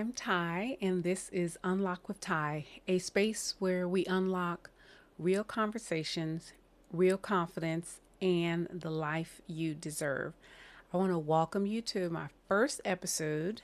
I'm Ty, and this is Unlock with Ty, a space where we unlock real conversations, real confidence, and the life you deserve. I want to welcome you to my first episode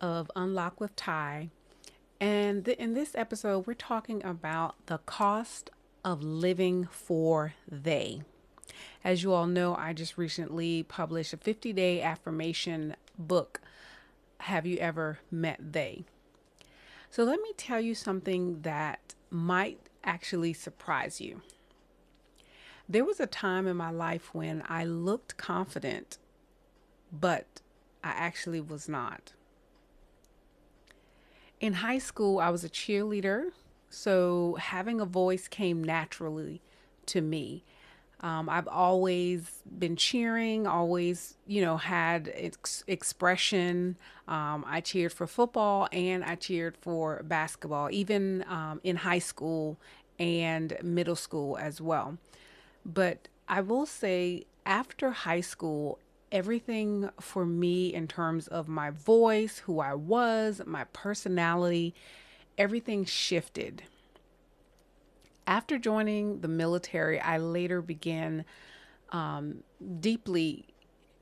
of Unlock with Ty. And in this episode, we're talking about the cost of living for they. As you all know, I just recently published a 50-day affirmation book. Have you ever met they? So let me tell you something that might actually surprise you. There was a time in my life when I looked confident, but I actually was not. In high school, I was a cheerleader, so having a voice came naturally to me. I've always been cheering, always, had expression. I cheered for football and I cheered for basketball, even in high school and middle school as well. But I will say, after high school, everything for me in terms of my voice, who I was, my personality, everything shifted. After joining the military, I later began deeply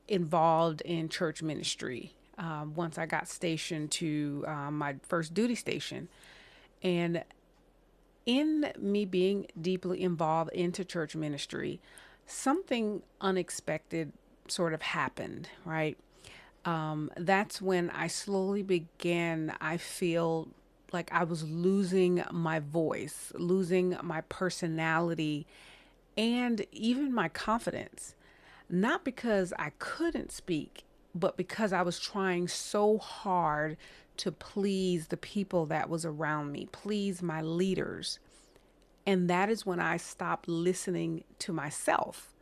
involved in church ministry. Once I got stationed to my first duty station. And in me being deeply involved into church ministry, something unexpected sort of happened, right? That's when I slowly began, I feel like I was losing my voice, losing my personality, and even my confidence. Not because I couldn't speak, but because I was trying so hard to please the people that was around me, please my leaders. And that is when I stopped listening to myself.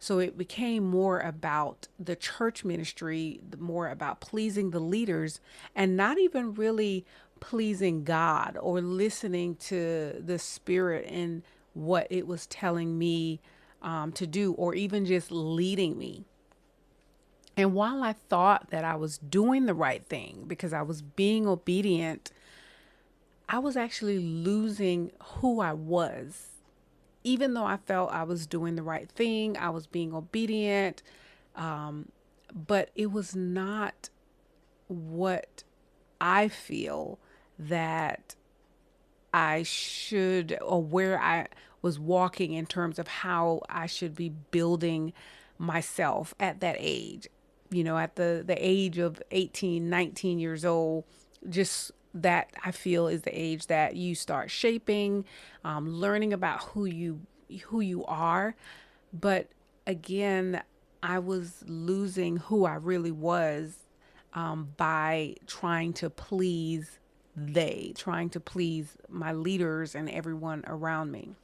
So it became more about the church ministry, more about pleasing the leaders, and not even really pleasing God or listening to the Spirit and what it was telling me to do, or even just leading me. And while I thought that I was doing the right thing because I was being obedient, I was actually losing who I was. Even though I felt I was doing the right thing, I was being obedient, but it was not what I feel that I should, or where I was walking in terms of how I should be building myself at that age. At the age of 18, 19 years old, just that I feel is the age that you start shaping, learning about who you are. But again, I was losing who I really was by trying to please my leaders and everyone around me.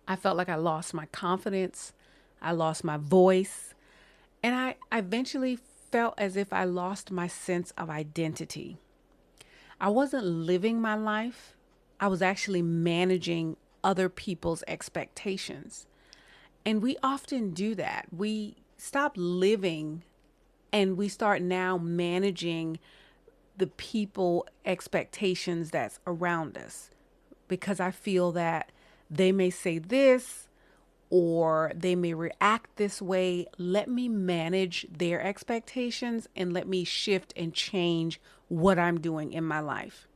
I felt like I lost my confidence, I lost my voice, and I eventually felt as if I lost my sense of identity. I wasn't living my life, I was actually managing other people's expectations. And we often do that. We stop living and we start now managing the people expectations that's around us, because I feel that they may say this or they may react this way. Let me manage their expectations and let me shift and change what I'm doing in my life.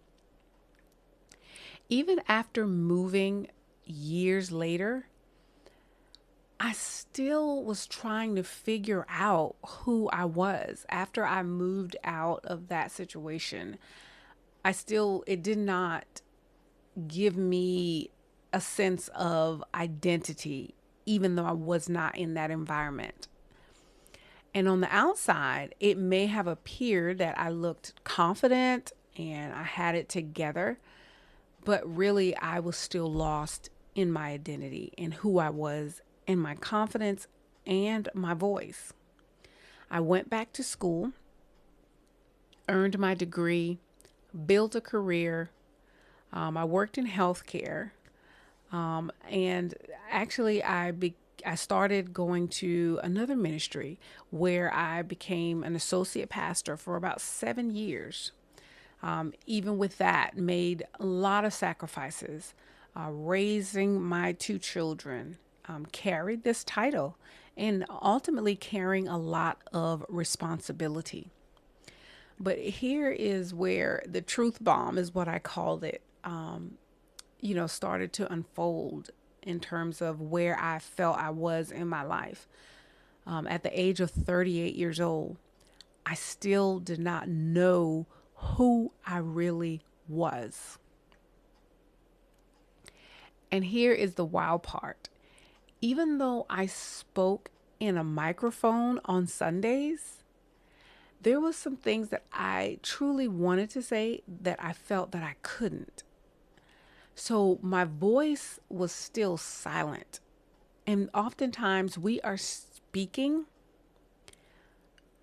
Even after moving years later, I still was trying to figure out who I was after I moved out of that situation. It did not give me a sense of identity, even though I was not in that environment. And on the outside, it may have appeared that I looked confident and I had it together, but really I was still lost in my identity and who I was, and my confidence and my voice. I went back to school, earned my degree, built a career. I worked in healthcare. And actually, I started going to another ministry where I became an associate pastor for about 7 years. Even with that, made a lot of sacrifices, raising my two children, carried this title, and ultimately carrying a lot of responsibility. But here is where the truth bomb, is what I called it, started to unfold in terms of where I felt I was in my life. At the age of 38 years old, I still did not know who I really was. And here is the wild part. Even though I spoke in a microphone on Sundays, there was some things that I truly wanted to say that I felt that I couldn't. So my voice was still silent. And oftentimes we are speaking,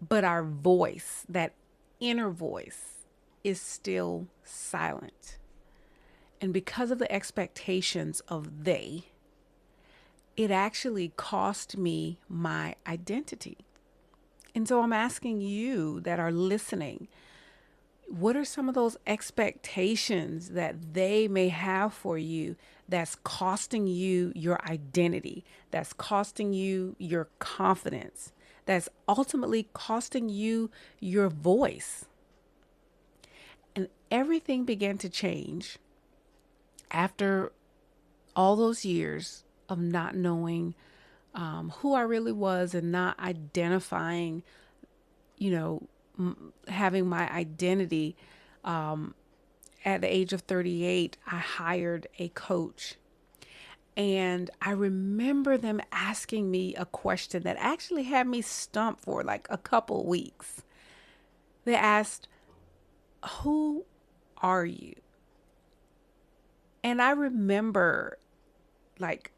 but our voice, that inner voice, is still silent. And because of the expectations of they, it actually cost me my identity. And so I'm asking you that are listening, what are some of those expectations that they may have for you that's costing you your identity, that's costing you your confidence, that's ultimately costing you your voice? And everything began to change after all those years of not knowing who I really was and not identifying, having my identity. At the age of 38, I hired a coach. And I remember them asking me a question that actually had me stumped for like a couple weeks. They asked, "Who are you?" And I remember like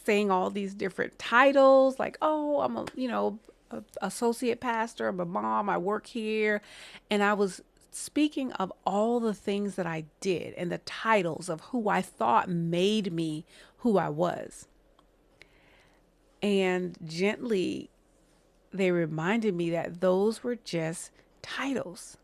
saying all these different titles, like, "Oh, I'm a associate pastor, I'm a mom, I work here." And I was speaking of all the things that I did and the titles of who I thought made me who I was. And gently, they reminded me that those were just titles.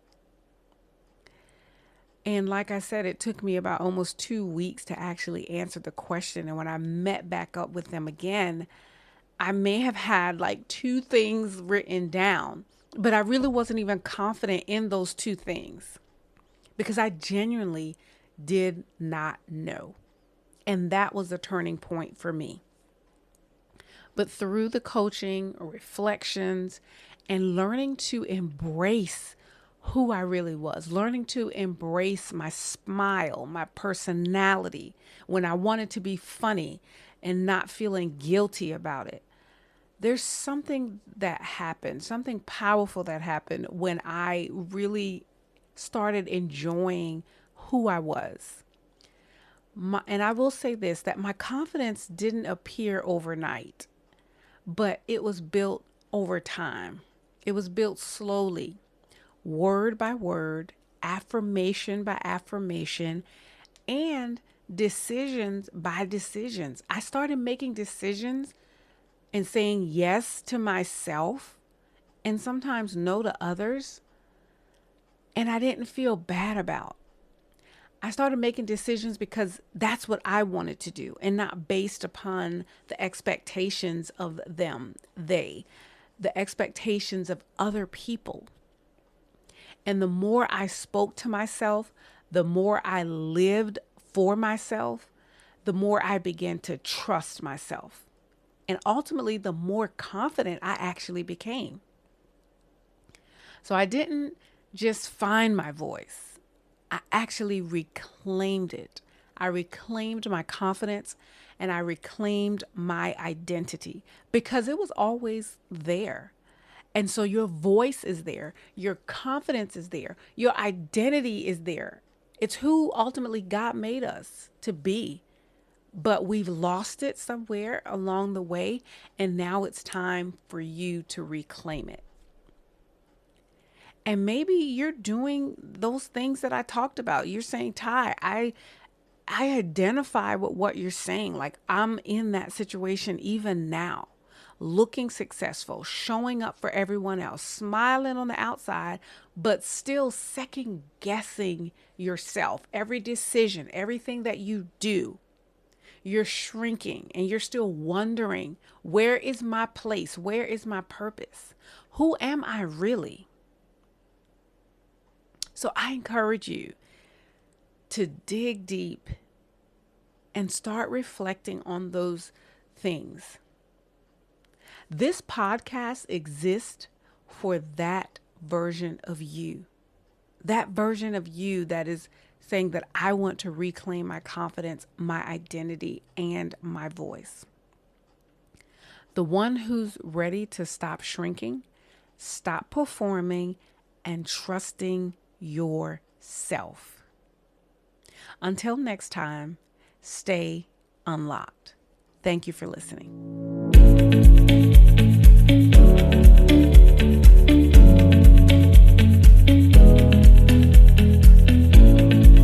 And like I said, it took me about almost 2 weeks to actually answer the question. And when I met back up with them again, I may have had like two things written down, but I really wasn't even confident in those two things because I genuinely did not know. And that was a turning point for me. But through the coaching, reflections, and learning to embrace who I really was, learning to embrace my smile, my personality, when I wanted to be funny and not feeling guilty about it. There's something that happened, something powerful that happened when I really started enjoying who I was. And I will say this, that my confidence didn't appear overnight, but it was built over time. It was built slowly, word by word, affirmation by affirmation, and decisions by decisions. I started making decisions and saying yes to myself and sometimes no to others. And I didn't feel bad about. I started making decisions because that's what I wanted to do and not based upon the expectations of them, the expectations of other people. And the more I spoke to myself, the more I lived for myself, the more I began to trust myself. And ultimately, the more confident I actually became. So I didn't just find my voice. I actually reclaimed it. I reclaimed my confidence and I reclaimed my identity because it was always there. And so your voice is there, your confidence is there, your identity is there. It's who ultimately God made us to be. But we've lost it somewhere along the way, and now it's time for you to reclaim it. And maybe you're doing those things that I talked about. You're saying, Ty, I identify with what you're saying. Like, I'm in that situation even now, looking successful, showing up for everyone else, smiling on the outside, but still second guessing yourself. Every decision, everything that you do, you're shrinking and you're still wondering, where is my place? Where is my purpose? Who am I really? So I encourage you to dig deep and start reflecting on those things. This podcast exists for that version of you. That version of you that is saying that I want to reclaim my confidence, my identity, and my voice. The one who's ready to stop shrinking, stop performing, and trusting yourself. Until next time, stay unlocked. Thank you for listening.